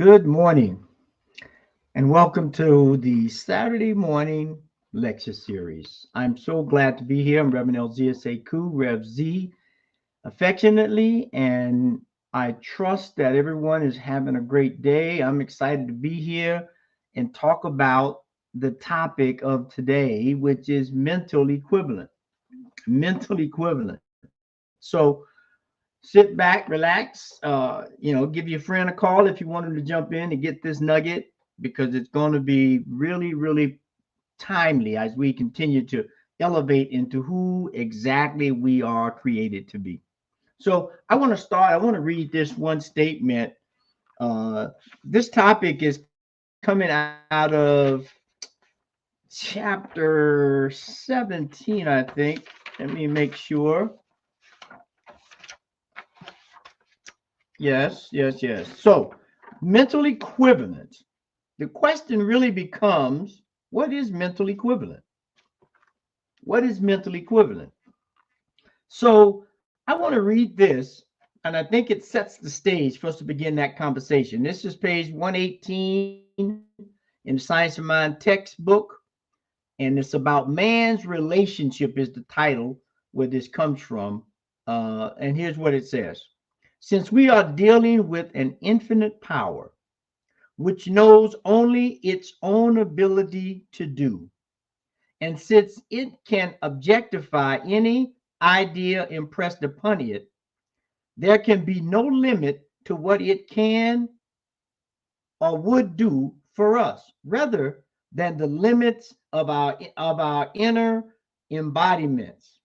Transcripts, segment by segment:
Good morning, and welcome to the Saturday morning lecture series. I'm so glad to be here. I'm Reverend Elzia Sekou, Rev Z, affectionately, and I trust that everyone is having a great day. I'm excited to be here and talk about the topic of today, which is mental equivalent. Mental equivalent. So sit back, relax. Give your friend a call if you want him to jump in and get this nugget because it's going to be really, really timely as we continue to elevate into who exactly we are created to be. So I want to start. I want to read this one statement. This topic is coming out of chapter 17, I think. Let me make sure. Yes. So, mental equivalence. The question really becomes, what is mental equivalent? What is mental equivalent? So, I want to read this, and I think it sets the stage for us to begin that conversation. This is page 118 in the Science of Mind textbook, and it's about man's relationship, is the title where this comes from. And here's what it says. Since we are dealing with an infinite power, which knows only its own ability to do, and since it can objectify any idea impressed upon it, there can be no limit to what it can or would do for us, rather than the limits of our inner embodiments.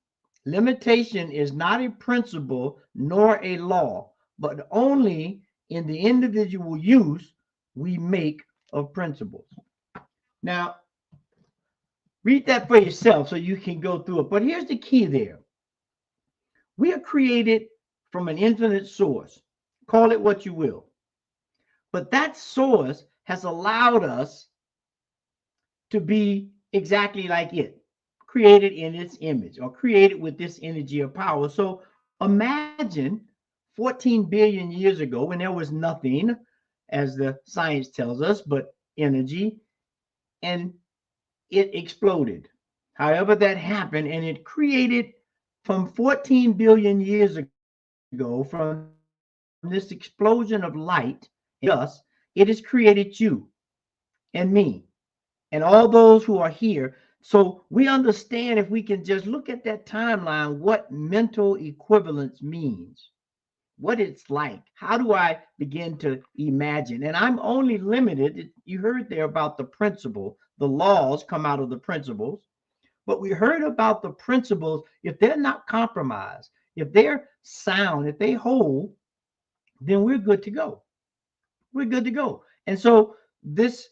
Limitation is not a principle nor a law, but only in the individual use we make of principles. Now, read that for yourself so you can go through it. But here's the key there. We are created from an infinite source. Call it what you will. But that source has allowed us to be exactly like it, created in its image or created with this energy of power. So imagine 14 billion years ago when there was nothing, as the science tells us, but energy, and it exploded. However, that happened, and it created from 14 billion years ago, from this explosion of light and us, it has created you and me and all those who are here. So we understand, if we can just look at that timeline, what mental equivalence means, what it's like. How do I begin to imagine? And I'm only limited. You heard there about the principle, the laws come out of the principles, but we heard about the principles. If they're not compromised, if they're sound, if they hold, then we're good to go. We're good to go. And so this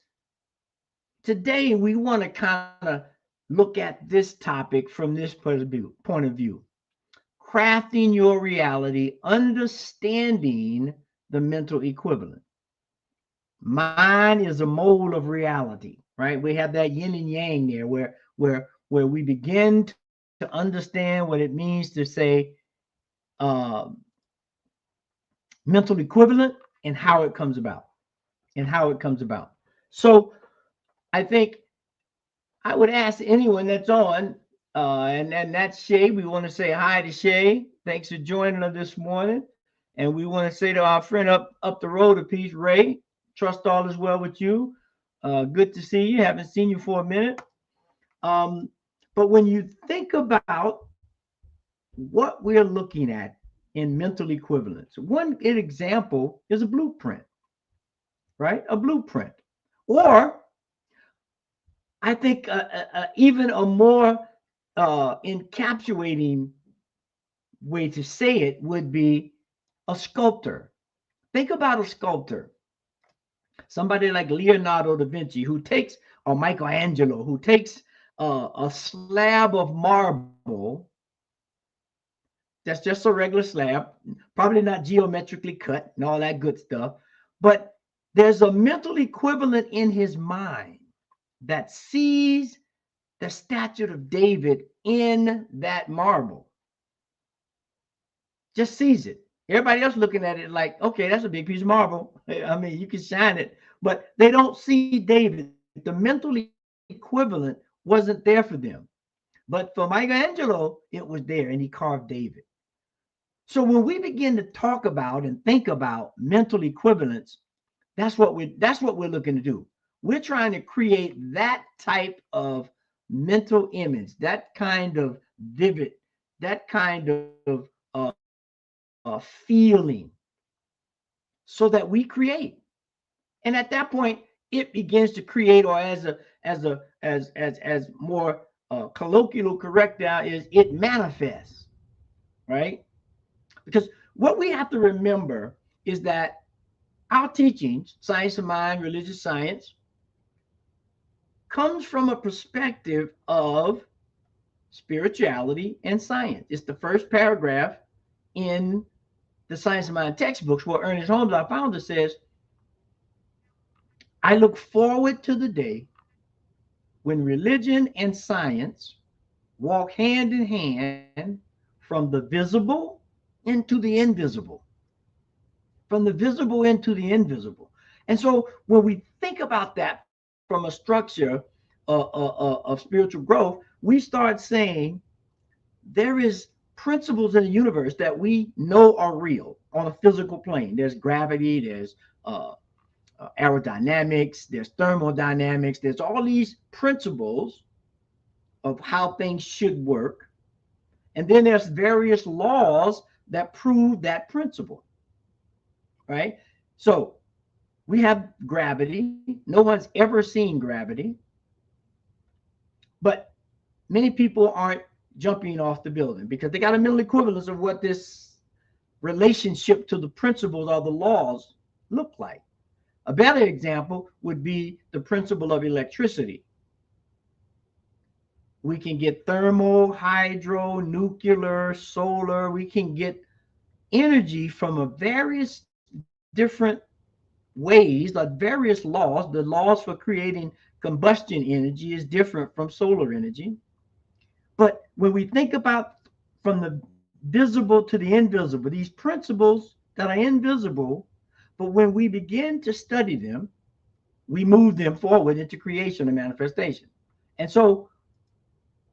today we want to kind of look at this topic from this point of view, crafting your reality, understanding the mental equivalent. Mind is a mold of reality, right? We have that yin and yang there, where we begin to understand what it means to say uh, mental equivalent and how it comes about, So I think I would ask anyone that's on, and that's Shay. We want to say hi to Shay. Thanks for joining us this morning. And we want to say to our friend up the road a piece, Ray. Trust all is well with you. Good to see you. Haven't seen you for a minute. Um, but when you think about what we're looking at in mental equivalence, one example is a blueprint, right? A blueprint, or I think even a more encapsulating way to say it would be a sculptor. Think about a sculptor, somebody like Leonardo da Vinci, who takes, or Michelangelo, who takes a slab of marble that's just a regular slab, probably not geometrically cut and all that good stuff, but there's a mental equivalent in his mind that sees the statue of David in that marble. Just sees it. Everybody else looking at it like, okay, that's a big piece of marble. I mean, you can shine it, but they don't see David. The mental equivalent wasn't there for them. But for Michelangelo, it was there, and he carved David. So when we begin to talk about and think about mental equivalence, that's what we're looking to do. We're trying to create that type of mental image, that kind of vivid, that kind of feeling, so that we create. And at that point, it begins to create, or as more colloquial correct now is, it manifests, right? Because what we have to remember is that our teachings, science of mind, religious science, comes from a perspective of spirituality and science. It's the first paragraph in the Science of Mind textbooks, where Ernest Holmes, our founder, says, I look forward to the day when religion and science walk hand in hand from the visible into the invisible, from the visible into the invisible. And so when we think about that from a structure of spiritual growth, we start saying there is principles in the universe that we know are real on a physical plane. There's gravity, there's aerodynamics, there's thermodynamics, there's all these principles of how things should work. And then there's various laws that prove that principle, right? So we have gravity. No one's ever seen gravity, but many people aren't jumping off the building because they got a mental equivalence of what this relationship to the principles or the laws look like. A better example would be the principle of electricity. We can get thermal, hydro, nuclear, solar. We can get energy from a various different ways, like various laws. The laws for creating combustion energy is different from solar energy. But when we think about from the visible to the invisible, these principles that are invisible, but when we begin to study them, we move them forward into creation and manifestation. And so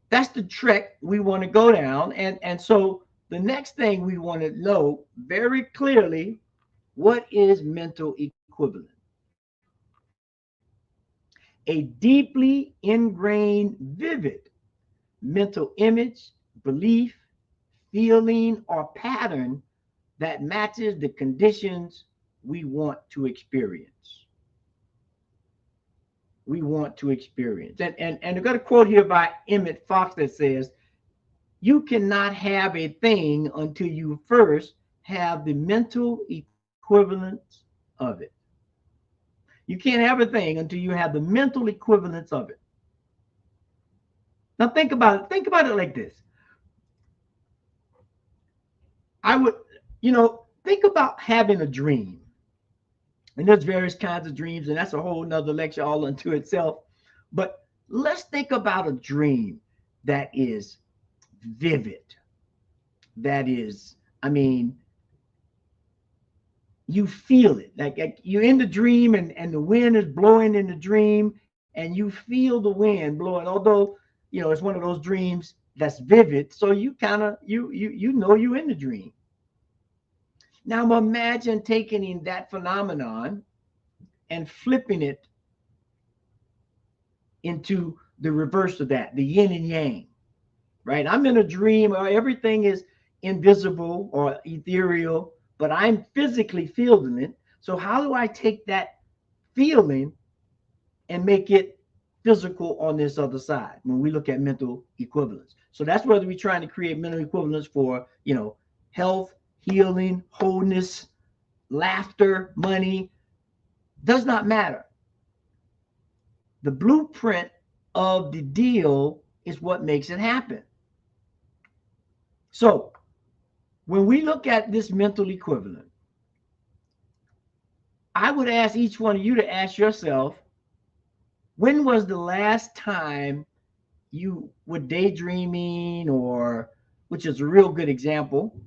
that's the trek we want to go down. And so the next thing we want to know very clearly, what is mental equivalent? A deeply ingrained, vivid mental image, belief, feeling, or pattern that matches the conditions we want to experience. We want to experience. And I got a quote here by Emmett Fox that says, you cannot have a thing until you first have the mental equivalence of it. You can't have a thing until you have the mental equivalence of it. Now think about it. Think about it like this. I would, think about having a dream. And there's various kinds of dreams, and that's a whole nother lecture all unto itself. But let's think about a dream that is vivid. That is, I mean, you feel it. Like you're in the dream, and the wind is blowing in the dream, and you feel the wind blowing. Although, it's one of those dreams that's vivid. So you kind of you're in the dream. Now imagine taking in that phenomenon and flipping it into the reverse of that, the yin and yang, right? I'm in a dream, or everything is invisible or ethereal, but I'm physically feeling it. So how do I take that feeling and make it physical on this other side when we look at mental equivalence? So that's whether we're trying to create mental equivalence for, health, healing, wholeness, laughter, money, does not matter. The blueprint of the deal is what makes it happen. So when we look at this mental equivalent, I would ask each one of you to ask yourself, when was the last time you were daydreaming, or, which is a real good example,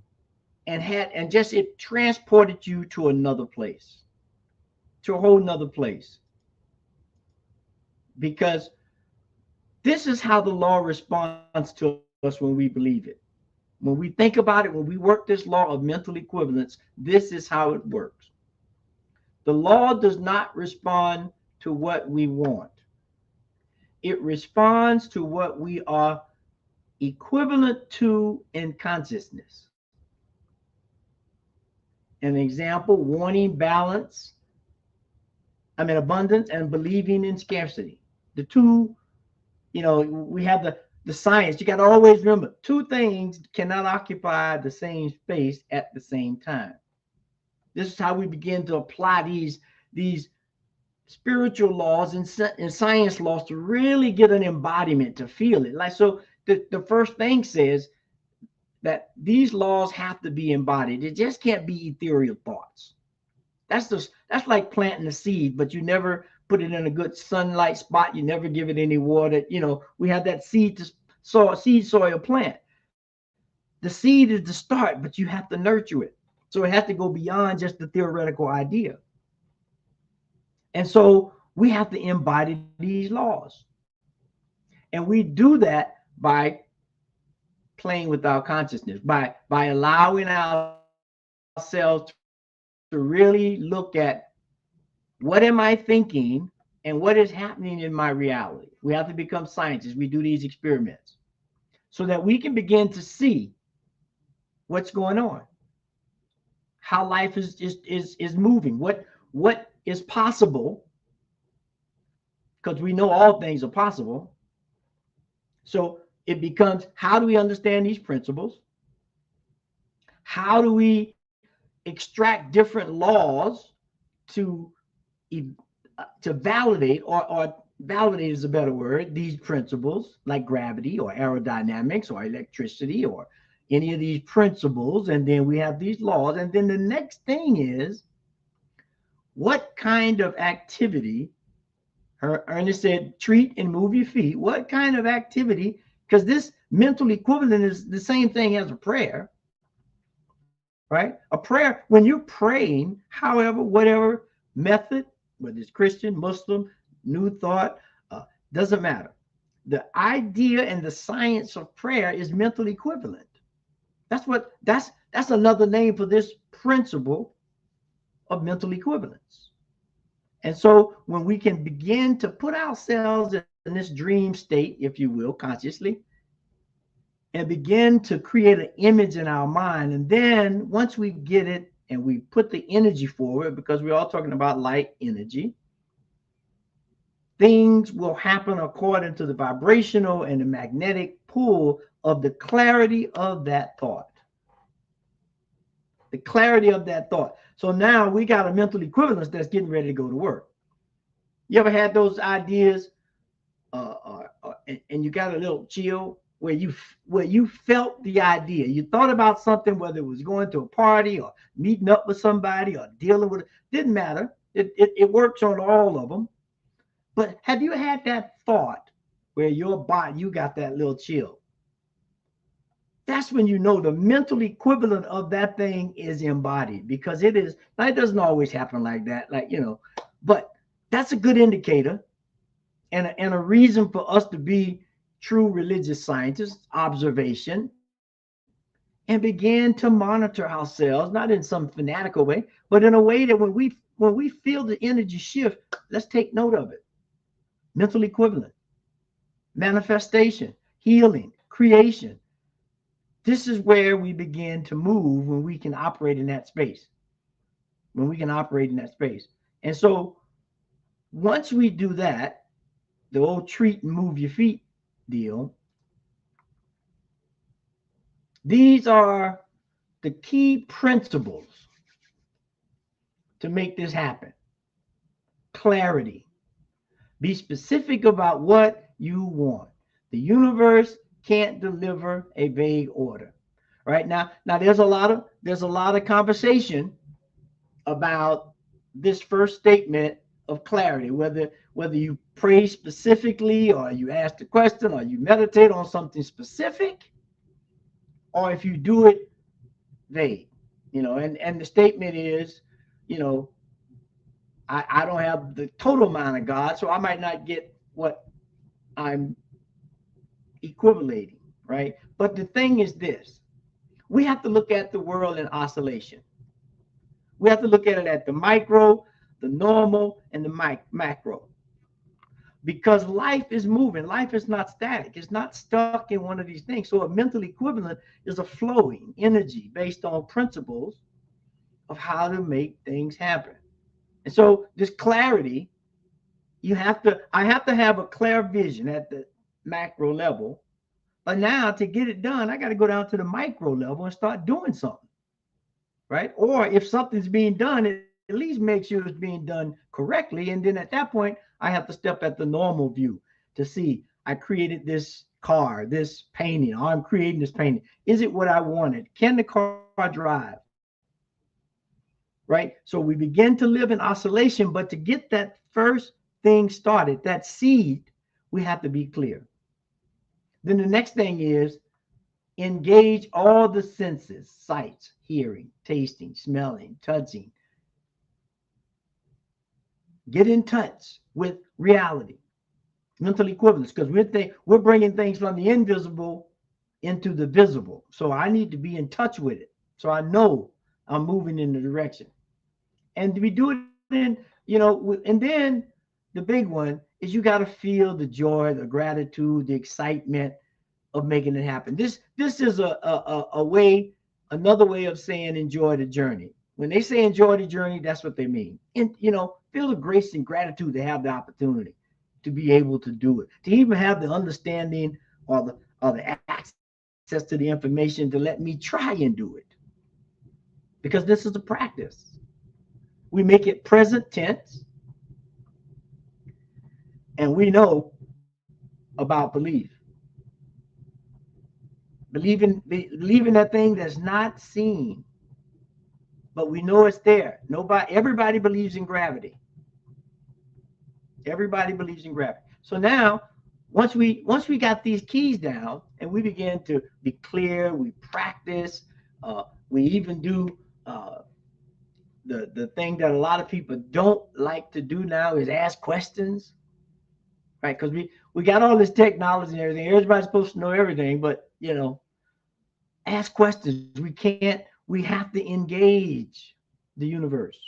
and just it transported you to another place, to a whole nother place. Because this is how the law responds to us when we believe it. When we think about it, when we work this law of mental equivalence, this is how it works. The law does not respond to what we want. It responds to what we are equivalent to in consciousness. An example, wanting balance, abundance, and believing in scarcity. The two, we have the science. You got to always remember, two things cannot occupy the same space at the same time. This is how we begin to apply these spiritual laws and science laws to really get an embodiment, to feel it. Like, so the first thing says that these laws have to be embodied. It just can't be ethereal thoughts. That's like planting a seed, but you never put it in a good sunlight spot. You never give it any water. We have that seed soil plant. The seed is the start, but you have to nurture it. So it has to go beyond just the theoretical idea. And so we have to embody these laws. And we do that by playing with our consciousness, by allowing ourselves to really look at what am I thinking and what is happening in my reality. We have to become scientists. We do these experiments so that we can begin to see what's going on, how life is moving, what is possible, because we know all things are possible. So it becomes, how do we understand these principles? How do we extract different laws to validate, or validate is a better word, these principles, like gravity or aerodynamics or electricity or any of these principles? And then we have these laws. And then the next thing is, what kind of activity, Ernest said, treat and move your feet. What kind of activity? Because this mental equivalent is the same thing as a prayer, right? A prayer, when you're praying, however, whatever method, whether it's Christian, Muslim, New Thought, doesn't matter. The idea and the science of prayer is mental equivalent. That's another name for this principle of mental equivalence. And so when we can begin to put ourselves in this dream state, if you will, consciously, and begin to create an image in our mind, and then once we get it and we put the energy forward, because we're all talking about light energy, things will happen according to the vibrational and the magnetic pull of the clarity of that thought. The clarity of that thought. So now we got a mental equivalence that's getting ready to go to work. You ever had those ideas and you got a little chill where you felt the idea? You thought about something, whether it was going to a party or meeting up with somebody or dealing with it, didn't matter. It works on all of them. But have you had that thought where your body, you got that little chill? That's when you know the mental equivalent of that thing is embodied, because it is. Now, it doesn't always happen like that, but that's a good indicator and a reason for us to be true religious scientists, observation, and begin to monitor ourselves, not in some fanatical way, but in a way that when we feel the energy shift, let's take note of it. Mental equivalent, manifestation, healing, creation. This is where we begin to move when we can operate in that space. And so once we do that, the old treat and move your feet deal, these are the key principles to make this happen. Clarity. Be specific about what you want. The universe can't deliver a vague order. Right now there's a lot of conversation about this first statement of clarity, whether you pray specifically, or you ask the question, or you meditate on something specific, or if you do it vague. And the statement is, you know, I don't have the total amount of God, so I might not get what I'm equivalating, right? But the thing is this: we have to look at the world in oscillation. We have to look at it at the micro, the normal, and the macro. Because life is moving. Life is not static. It's not stuck in one of these things. So a mental equivalent is a flowing energy based on principles of how to make things happen. And so this clarity, I have to have a clear vision at the macro level. But now to get it done, I got to go down to the micro level and start doing something, right? Or if something's being done, at least make sure it's being done correctly. And then at that point, I have to step at the normal view to see I created this car, this painting, or I'm creating this painting. Is it what I wanted? Can the car drive? Right? So we begin to live in oscillation, but to get that first thing started, that seed, we have to be clear. Then the next thing is engage all the senses: sight, hearing, tasting, smelling, touching. Get in touch with reality, mental equivalence, because we're bringing things from the invisible into the visible. So I need to be in touch with it, so I know I'm moving in the direction. And we do it and then the big one is you got to feel the joy, the gratitude, the excitement of making it happen. This is another way of saying enjoy the journey. When they say enjoy the journey, that's what they mean. And feel the grace and gratitude to have the opportunity to be able to do it, to even have the understanding or the access to the information to let me try and do it. Because this is a practice. We make it present tense, and we know about believing that thing that's not seen, but we know it's there. Everybody believes in gravity. Everybody believes in gravity. So now, once we got these keys down and we begin to be clear, we practice. We even do the thing that a lot of people don't like to do now is ask questions, right? Because we got all this technology and everything. Everybody's supposed to know everything, but ask questions. We have to engage the universe.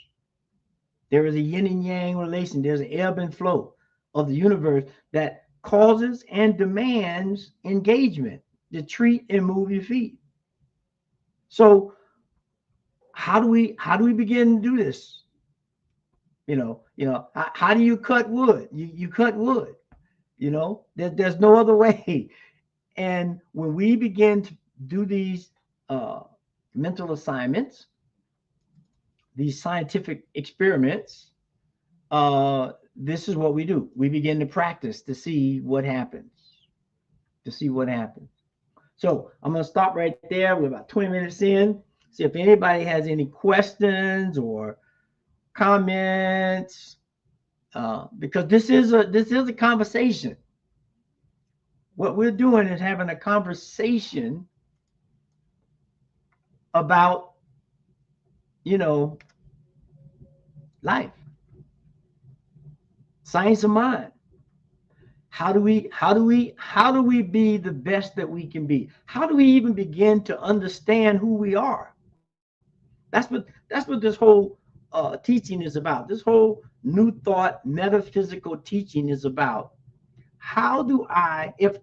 There is a yin and yang relation. There's an ebb and flow of the universe that causes and demands engagement to treat and move your feet. So how do we begin to do this? How do you cut wood? You cut wood. There's no other way. And when we begin to do these mental assignments, these scientific experiments, this is what we do. We begin to practice to see what happens. So I'm going to stop right there. We're about 20 minutes in. See if anybody has any questions or comments, because this is a conversation. What we're doing is having a conversation about life, science of mind. How do we be the best that we can be? How do we even begin to understand who we are? That's what this whole teaching is about. This whole new thought metaphysical teaching is about. How do I, if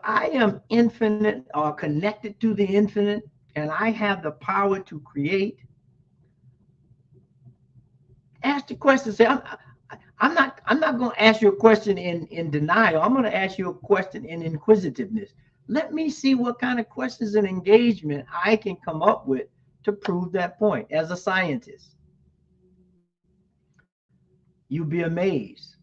I am infinite or connected to the infinite, and I have the power to create, ask the question. Say, I'm not going to ask you a question in denial. I'm going to ask you a question in inquisitiveness. Let me see what kind of questions and engagement I can come up with to prove that point as a scientist. You'll be amazed.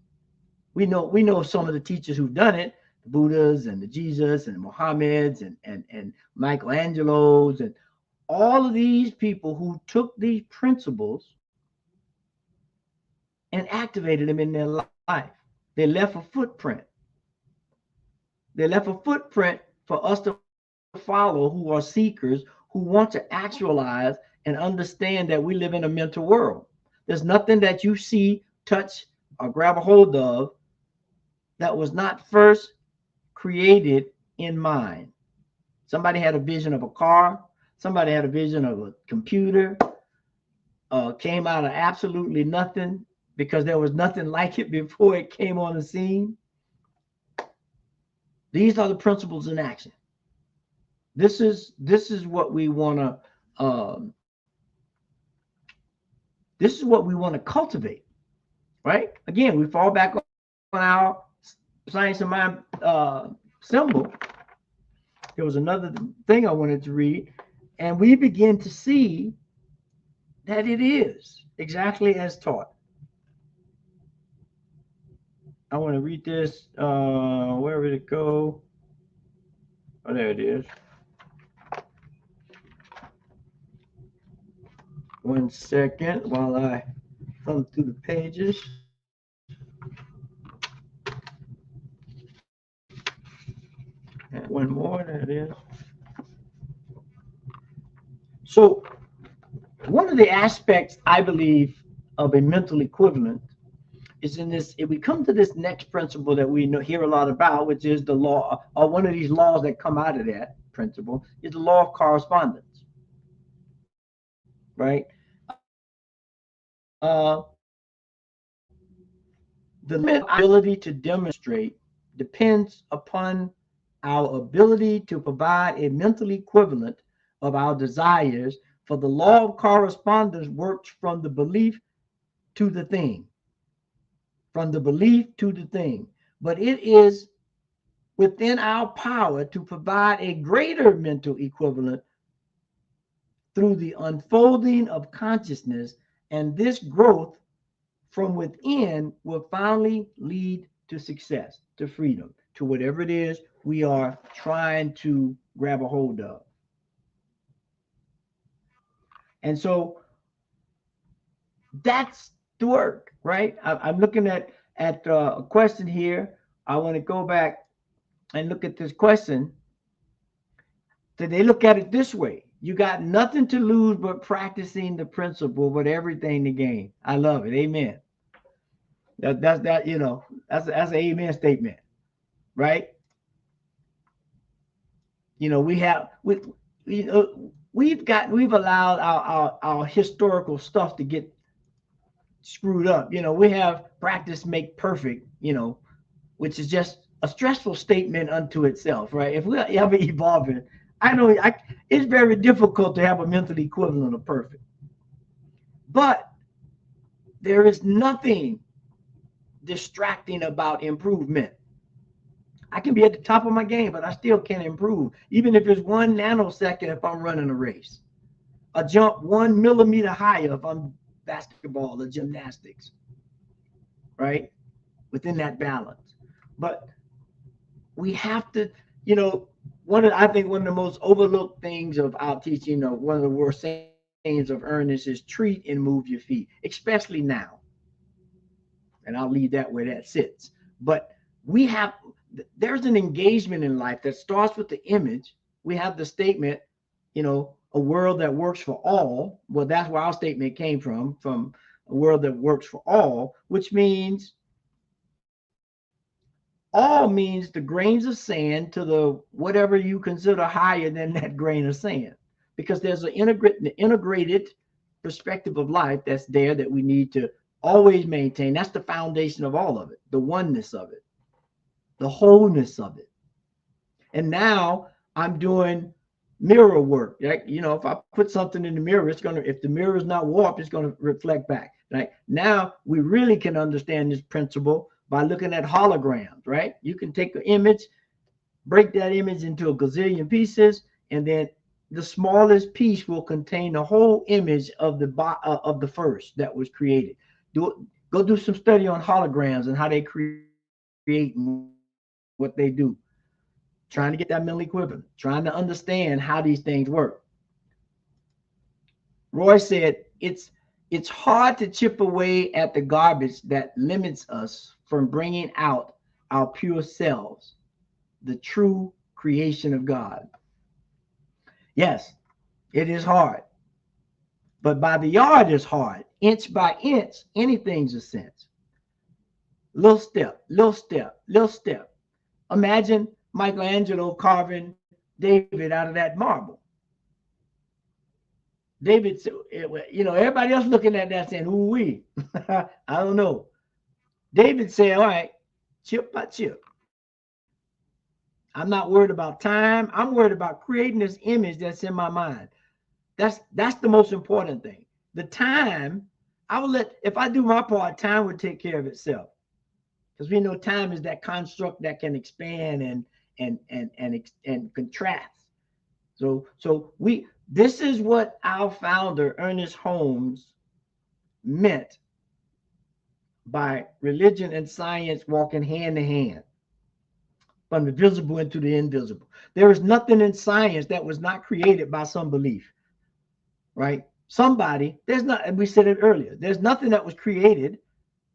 We know some of the teachers who've done it, the Buddhas and the Jesus and the Mohammeds and Michelangelos and all of these people who took these principles and activated them in their life. They left a footprint. They left a footprint for us to follow, who are seekers, who want to actualize and and understand that we live in a mental world. There's nothing that you see, touch, or grab a hold of that was not first created in mind. Somebody had a vision of a car, somebody had a vision of a computer, came out of absolutely nothing because there was nothing like it before it came on the scene. These are the principles in action. This is what we want to this is what we want to cultivate, right? Again, we fall back on our science of mind symbol. There was another thing I wanted to read, and we begin to see that it is exactly as taught. I want to read this. Where did it go? Oh, there it is. One second while I thumb through the pages. And one more, there it is. So, one of the aspects I believe of a mental equivalent is in this. If we come to this next principle that we hear a lot about, which is the law, or one of these laws that come out of that principle, is the law of correspondence, right? The ability to demonstrate depends upon our ability to provide a mental equivalent of our desires, for the law of correspondence works from the belief to the thing, from the belief to the thing. But it is within our power to provide a greater mental equivalent through the unfolding of consciousness, and this growth from within will finally lead to success, to freedom, to whatever it is we are trying to grab a hold of. And so that's the work, right? I'm looking at a question here. I want to go back and look at this question. So they look at it this way: you got nothing to lose but practicing the principle, but everything to gain. I love it. Amen. That's that. That's an amen statement, right? We've allowed our historical stuff to get screwed up. We have practice make perfect. Which is just a stressful statement unto itself, right? If we're ever evolving, it's very difficult to have a mental equivalent of perfect. But there is nothing distracting about improvement. I can be at the top of my game, but I still can't improve, even if it's 1 nanosecond if I'm running a race. A jump 1 millimeter higher if I'm basketball or gymnastics, right? Within that balance. But we have to, I think one of the most overlooked things of our teaching, or one of the worst sayings of earnest, is treat and move your feet, especially now. And I'll leave that where that sits. But there's an engagement in life that starts with the image. We have the statement, a world that works for all. Well, that's where our statement came from a world that works for all, which means all means the grains of sand to the whatever you consider higher than that grain of sand, because there's an integrated perspective of life that's there that we need to always maintain. That's the foundation of all of it, the oneness of it, the wholeness of it. And now I'm doing mirror work. Like, if I put something in the mirror, if the mirror is not warped, it's going to reflect back. Right now, we really can understand this principle by looking at holograms, right? You can take an image, break that image into a gazillion pieces, and then the smallest piece will contain the whole image of the first that was created. Go do some study on holograms and how they create what they do. Trying to get that mental equivalent, trying to understand how these things work. Roy said, it's hard to chip away at the garbage that limits us from bringing out our pure selves, the true creation of God. Yes, it is hard. But by the yard is hard. Inch by inch, anything's a cinch. Little step, little step, little step. Imagine Michelangelo carving David out of that marble. David, everybody else looking at that saying, "Who we?" I don't know. David said, "All right, chip by chip. I'm not worried about time. I'm worried about creating this image that's in my mind. That's the most important thing. The time, I will let, if I do my part, time would take care of itself. Because we know time is that construct that can expand and contrast. So this is what our founder, Ernest Holmes, meant by religion and science walking hand in hand, from the visible into the invisible. There is nothing in science that was not created by some belief, right? Somebody, there's not, and we said it earlier, there's nothing that was created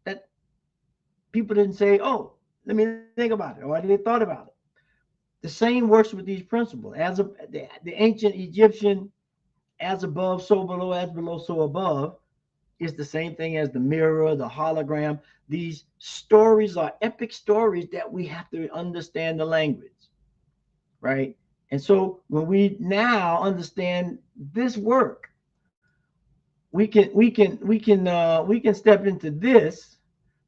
that people didn't say, oh, let me think about it, or they thought about it. The same works with these principles. The ancient Egyptian, as above, so below, as below, so above, is the same thing as the mirror, the hologram. These stories are epic stories that we have to understand the language, right? And so when we now understand this work, we can step into this.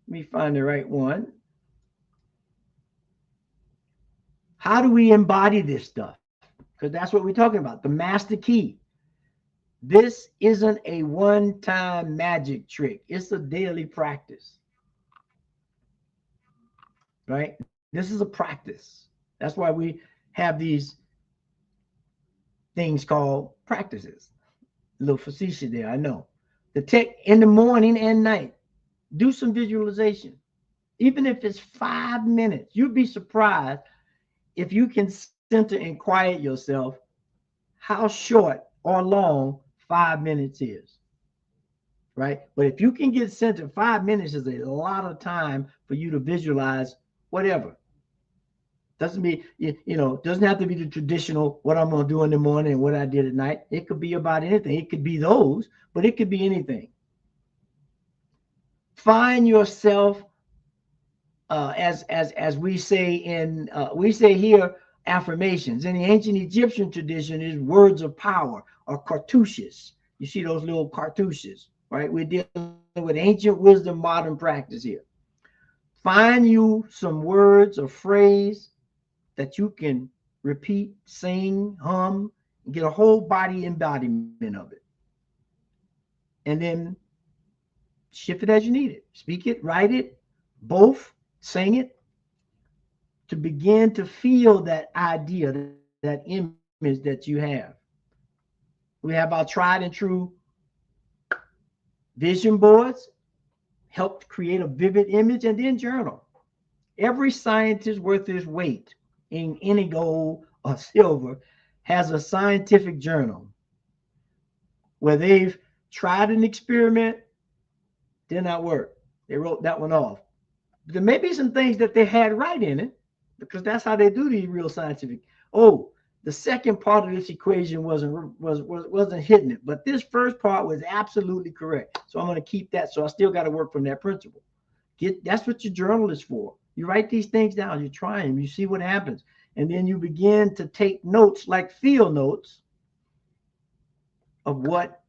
Let me find the right one. How do we embody this stuff? Because that's what we're talking about. The master key. This isn't a one-time magic trick. It's a daily practice, right? This is a practice. That's why we have these things called practices. A little facetious there, I know. The tech in the morning and night. Do some visualization. Even if it's 5 minutes, you'd be surprised if you can center and quiet yourself, how short or long 5 minutes is, right? But if you can get centered, 5 minutes is a lot of time for you to visualize whatever. Doesn't be, doesn't have to be the traditional, what I'm going to do in the morning and what I did at night. It could be about anything. It could be those, but it could be anything. Find yourself, as we say we say here, affirmations. In the ancient Egyptian tradition, is words of power, or cartouches. You see those little cartouches, right? We're dealing with ancient wisdom, modern practice here. Find you some words or phrase that you can repeat, sing, hum, and get a whole body embodiment of it. And then shift it as you need it. Speak it, write it, both, sing it, to begin to feel that idea, that image that you have. We have our tried and true vision boards, help create a vivid image, and then journal. Every scientist worth his weight in any gold or silver has a scientific journal where they've tried an experiment, did not work. They wrote that one off. There may be some things that they had right in it, because that's how they do these real scientific. Oh, the second part of this equation wasn't hitting it, but this first part was absolutely correct. So I'm going to keep that. So I still got to work from that principle. That's what your journal is for. You write these things down, you try them, you see what happens, and then you begin to take notes, like field notes, of what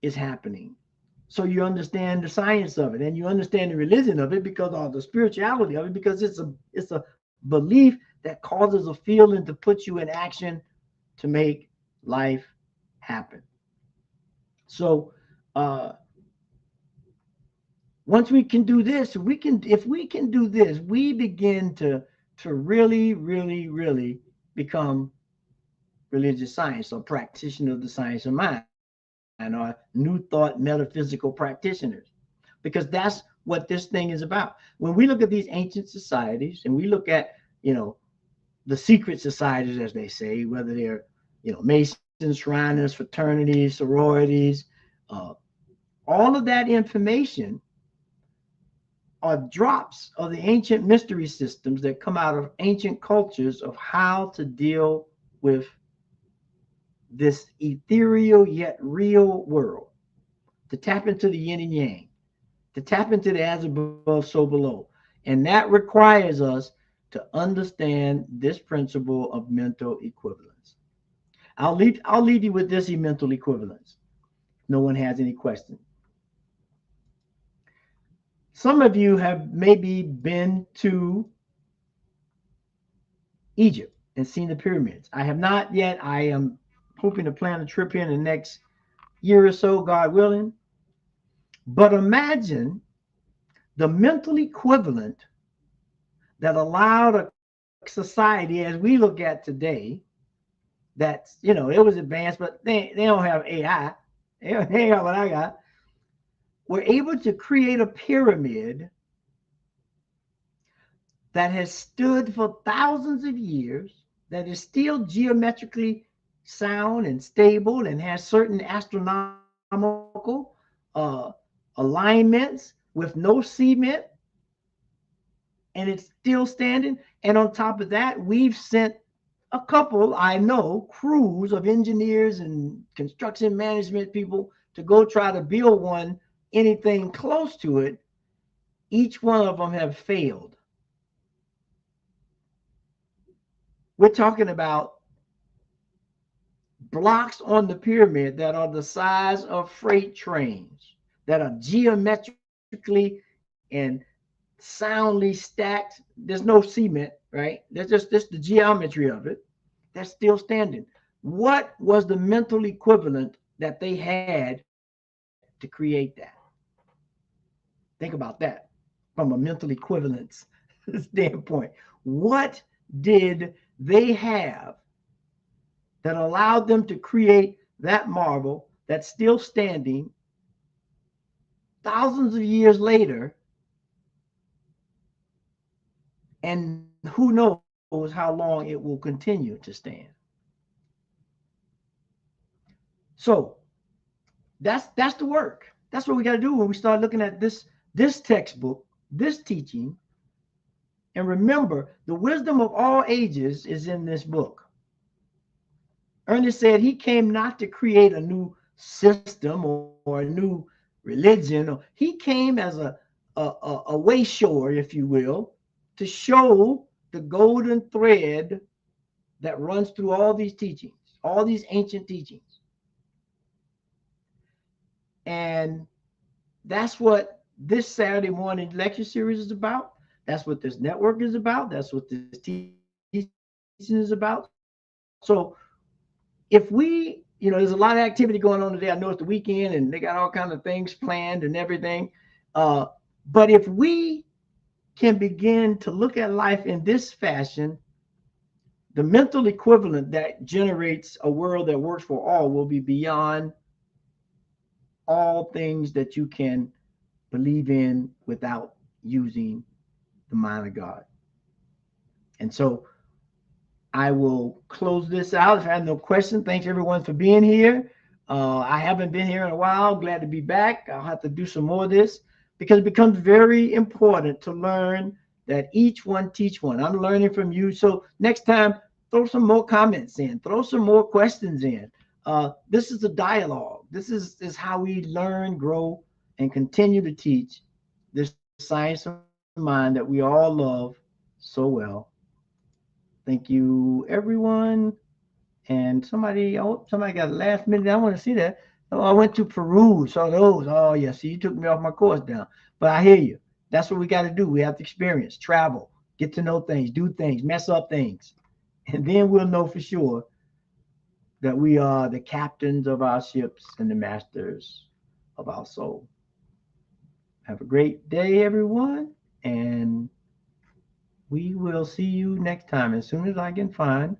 is happening. So you understand the science of it, and you understand the religion of it, because of the spirituality of it, because it's a belief that causes a feeling to put you in action to make life happen. So once we can do this, if we can do this, we begin to really, really, really become religious science, or practitioner of the science of mind, or new thought metaphysical practitioners, because that's what this thing is about. When we look at these ancient societies, and we look at, the secret societies, as they say, whether they're, Masons, Shriners, fraternities, sororities, all of that information are drops of the ancient mystery systems that come out of ancient cultures of how to deal with this ethereal yet real world. to tap into the yin and yang, to tap into the as above, so below. And that requires us to understand this principle of mental equivalence. I'll leave you with this mental equivalence. No one has any questions. Some of you have maybe been to Egypt and seen the pyramids. I have not yet. I am hoping to plan a trip here in the next year or so, God willing. But imagine the mental equivalent that allowed a society as we look at today, that's, it was advanced, but they don't have AI. They don't have what I got. We're able to create a pyramid that has stood for thousands of years, that is still geometrically sound and stable and has certain astronomical alignments with no cement, and it's still standing. And on top of that, we've sent a couple, I know, crews of engineers and construction management people to go try to build one, anything close to it. Each one of them have failed. We're talking about blocks on the pyramid that are the size of freight trains, that are geometrically and soundly stacked. There's no cement, right? There's just the geometry of it. That's still standing. What was the mental equivalent that they had to create that? Think about that from a mental equivalence standpoint. What did they have that allowed them to create that marvel that's still standing thousands of years later? And who knows how long it will continue to stand. So that's the work. That's what we got to do when we start looking at this textbook, this teaching. And remember, the wisdom of all ages is in this book. Ernest said he came not to create a new system or a new religion. He came as a way shower, if you will, to show the golden thread that runs through all these teachings, all these ancient teachings. And that's what this Saturday morning lecture series is about. That's what this network is about. That's what this teaching is about. So if we, there's a lot of activity going on today. I know it's the weekend and they got all kinds of things planned and everything. But if we can begin to look at life in this fashion, the mental equivalent that generates a world that works for all will be beyond all things that you can believe in without using the mind of God. And so I will close this out. If I have no questions, thanks everyone for being here. I haven't been here in a while. Glad to be back. I'll have to do some more of this because it becomes very important to learn that each one teach one. I'm learning from you. So next time, throw some more comments in, throw some more questions in. This is a dialogue. This is how we learn, grow, and continue to teach this science of mind that we all love so well. Thank you, everyone. And somebody got a last minute. I want to see that. Oh, I went to Peru, saw those. Oh, yeah. See, you took me off my course down. But I hear you. That's what we got to do. We have to experience, travel, get to know things, do things, mess up things. And then we'll know for sure that we are the captains of our ships and the masters of our soul. Have a great day, everyone. And we will see you next time as soon as I can find.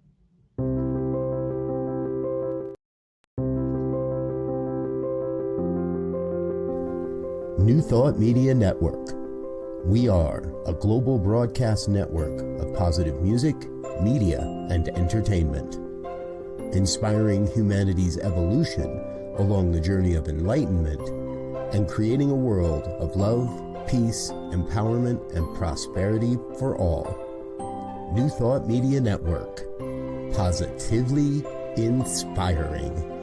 New Thought Media Network. We are a global broadcast network of positive music, media, and entertainment, inspiring humanity's evolution along the journey of enlightenment and creating a world of love, peace, empowerment, and prosperity for all. New Thought Media Network. Positively inspiring.